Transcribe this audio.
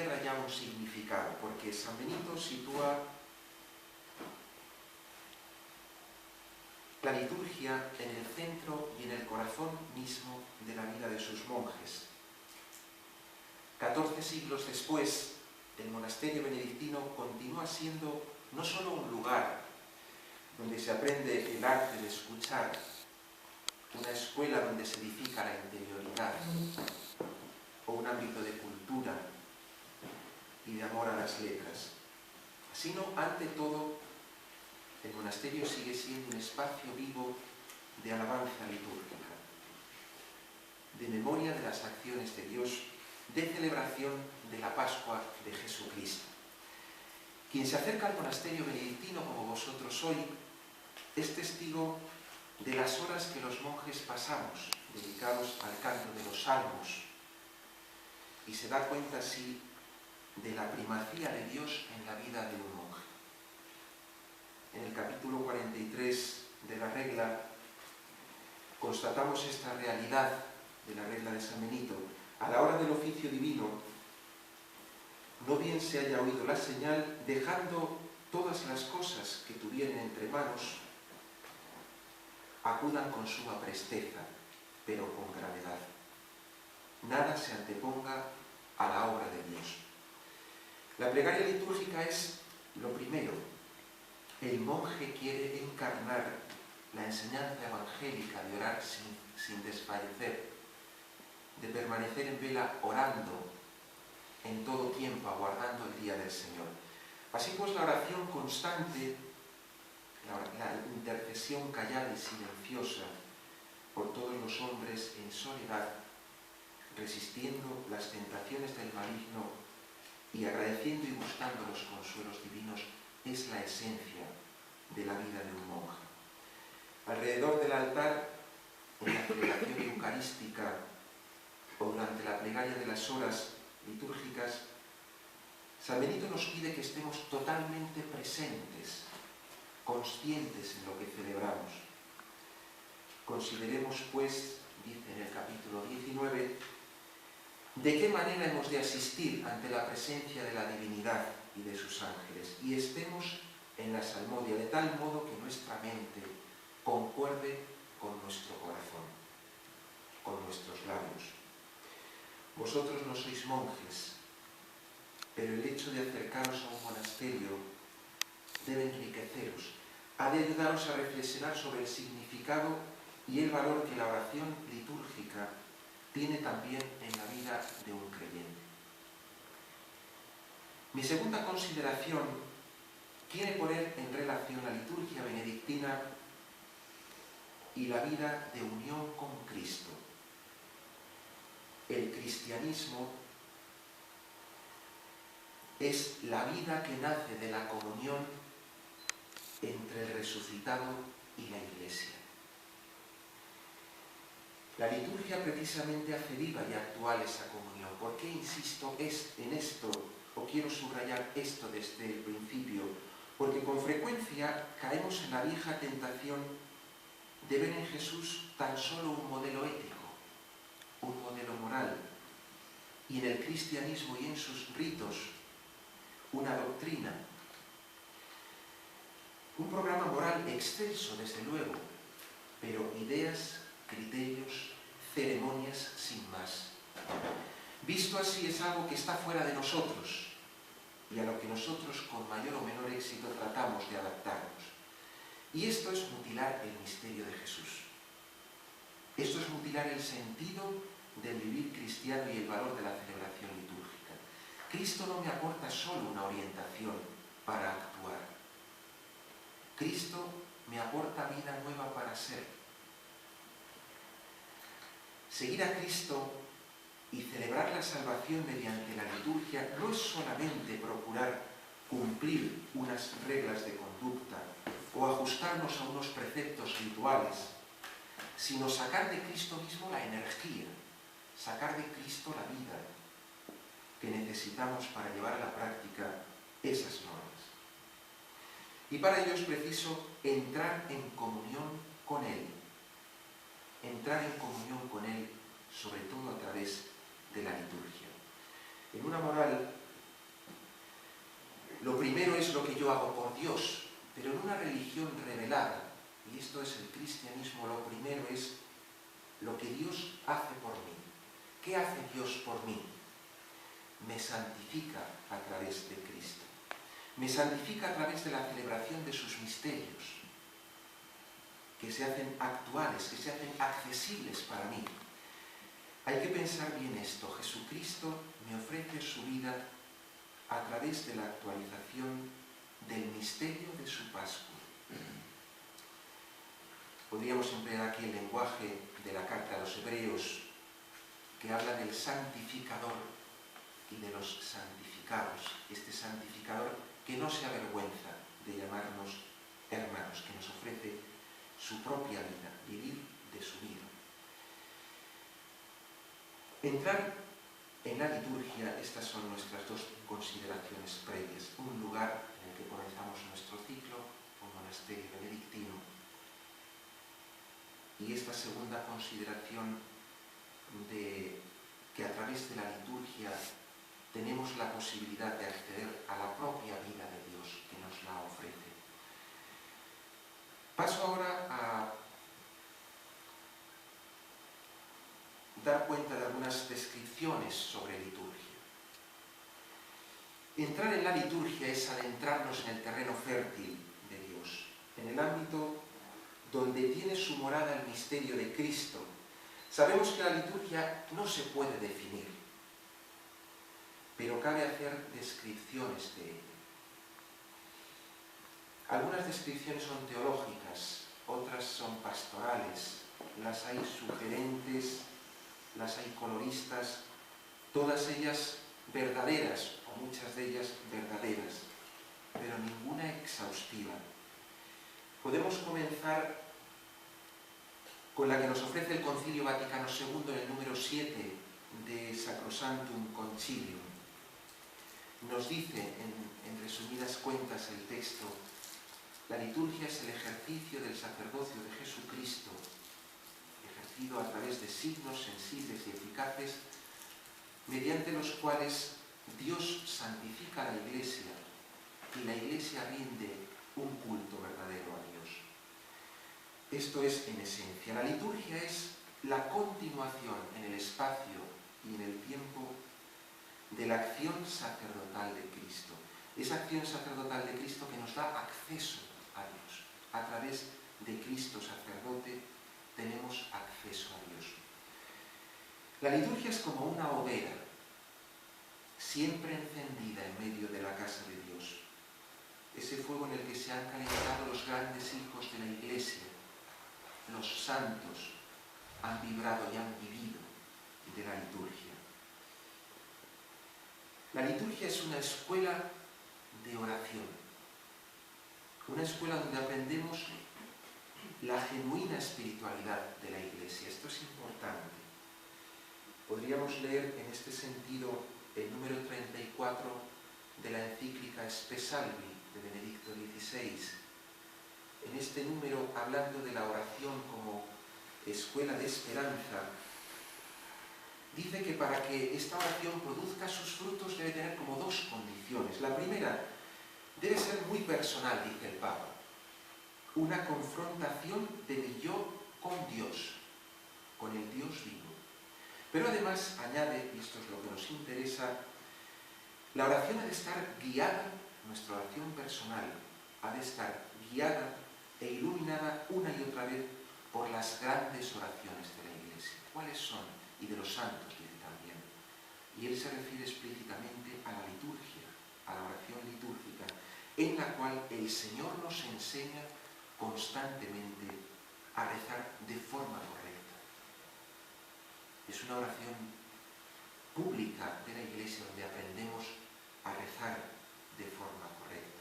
encierra ya un significado, porque San Benito sitúa la liturgia en el centro y en el corazón mismo de la vida de sus monjes. 14 siglos después, el monasterio benedictino continúa siendo no solo un lugar donde se aprende el arte de escuchar, una escuela donde se edifica la interioridad, o un ámbito de cultura y de amor a las letras, sino, ante todo, el monasterio sigue siendo un espacio vivo de alabanza litúrgica, de memoria de las acciones de Dios, de celebración de la Pascua de Jesucristo. Quien se acerca al monasterio benedictino como vosotros hoy es testigo de las horas que los monjes pasamos dedicados al canto de los salmos y se da cuenta así de la primacía de Dios en la vida de un monje. En el capítulo 43 de la regla constatamos esta realidad de la regla de San Benito. A la hora del oficio divino, no bien se haya oído la señal, dejando todas las cosas que tuvieren entre manos, acudan con suma presteza, pero con gravedad. Nada se anteponga a la obra de Dios. La plegaria litúrgica es lo primero. El monje quiere encarnar la enseñanza evangélica de orar sin desfallecer, de permanecer en vela orando en todo tiempo, aguardando el día del Señor. Así pues, la oración constante, la intercesión callada y silenciosa por todos los hombres en soledad, resistiendo las tentaciones del maligno y agradeciendo y buscando los consuelos divinos, es la esencia de la vida de un monje. Alrededor del altar, en la celebración eucarística o durante la plegaria de las horas litúrgicas, San Benito nos pide que estemos totalmente presentes, conscientes en lo que celebramos. Consideremos, pues, dice en el capítulo 19, de qué manera hemos de asistir ante la presencia de la divinidad y de sus ángeles, y estemos en la salmodia, de tal modo que nuestra mente concuerde con nuestro corazón, con nuestros labios. Vosotros no sois monjes, pero el hecho de acercaros a un monasterio debe enriqueceros, ha de ayudaros a reflexionar sobre el significado y el valor que la oración litúrgica tiene también en la vida de un creyente. Mi segunda consideración quiere poner en relación la liturgia benedictina y la vida de unión con Cristo. El cristianismo es la vida que nace de la comunión entre el resucitado y la Iglesia. La liturgia precisamente hace viva y actual esa comunión. ¿Por qué insisto en esto, o quiero subrayar esto desde el principio? Porque con frecuencia caemos en la vieja tentación de ver en Jesús tan solo un modelo ético, un modelo moral, y en el cristianismo y en sus ritos una doctrina, un programa moral excelso desde luego, pero ideas, criterios, ceremonias sin más. Visto así, es algo que está fuera de nosotros y a lo que nosotros con mayor o menor éxito tratamos de adaptarnos. Y esto es mutilar el misterio de Jesús. Esto es mutilar el sentido del vivir cristiano y el valor de la celebración litúrgica. Cristo no me aporta solo una orientación para actuar. Cristo me aporta vida nueva para ser. Seguir a Cristo y celebrar la salvación mediante la liturgia no es solamente procurar cumplir unas reglas de conducta o ajustarnos a unos preceptos rituales, sino sacar de Cristo mismo la energía, sacar de Cristo la vida que necesitamos para llevar a la práctica esas normas. Y para ello es preciso entrar en comunión con Él, sobre todo a través de la liturgia. En una moral Lo primero es lo que yo hago por Dios, pero en una religión revelada, y esto es el cristianismo, lo primero es lo que Dios hace por mí. ¿Qué hace Dios por mí? Me santifica a través de Cristo. Me santifica a través de la celebración de sus misterios, que se hacen actuales, que se hacen accesibles para mí. Hay que pensar bien esto. Jesucristo me ofrece su vida a través de la actualización del misterio de su Pascua. Podríamos emplear aquí el lenguaje de la carta a los Hebreos, que habla del santificador y de los santificados. Este santificador que no se avergüenza de llamarnos hermanos, que nos ofrece su propia vida, vivir de su vida. Entrar en la liturgia, estas son nuestras dos consideraciones previas. Un lugar en el que comenzamos nuestro ciclo, un monasterio benedictino. Y esta segunda consideración de que a través de la liturgia tenemos la posibilidad de acceder a la propia vida de Dios que nos la ofrece. Paso ahora a dar cuenta de algunas descripciones sobre liturgia. Entrar en la liturgia es adentrarnos en el terreno fértil de Dios, en el ámbito donde tiene su morada el misterio de Cristo. Sabemos que la liturgia no se puede definir, pero cabe hacer descripciones de ella. Algunas descripciones son teológicas, otras son pastorales, las hay sugerentes, las hay coloristas, todas ellas verdaderas, o muchas de ellas verdaderas, pero ninguna exhaustiva. Podemos comenzar con la que nos ofrece el Concilio Vaticano II en el número 7 de Sacrosanctum Concilium. Nos dice, en resumidas cuentas, el texto: la liturgia es el ejercicio del sacerdocio de Jesucristo, ejercido a través de signos sensibles y eficaces, mediante los cuales Dios santifica a la Iglesia y la Iglesia rinde un culto verdadero a Dios. Esto es en esencia. La liturgia es la continuación en el espacio y en el tiempo de la acción sacerdotal de Cristo. Esa acción sacerdotal de Cristo que nos da acceso a Dios. A través de Cristo sacerdote tenemos acceso a Dios. La liturgia es como una hoguera, siempre encendida en medio de la casa de Dios. Ese fuego en el que se han calentado los grandes hijos de la Iglesia, los santos, han vibrado y han vivido de la liturgia. La liturgia es una escuela de oración, una escuela donde aprendemos la genuina espiritualidad de la Iglesia. Esto es importante. Podríamos leer en este sentido el número 34 de la encíclica Spe Salvi de Benedicto XVI. En este número, hablando de la oración como escuela de esperanza, dice que para que esta oración produzca sus frutos debe tener como dos condiciones. La primera, debe ser muy personal, dice el Papa. Una confrontación de mi yo con Dios, con el Dios vivo. Pero además añade, y esto es lo que nos interesa, la oración ha de estar guiada, nuestra oración personal ha de estar guiada e iluminada una y otra vez por las grandes oraciones de la Iglesia. ¿Cuáles son? Y de los santos, dice también. Y él se refiere explícitamente a la liturgia, a la oración litúrgica, en la cual el Señor nos enseña constantemente a rezar de forma correcta. Es una oración pública de la Iglesia donde aprendemos a rezar de forma correcta.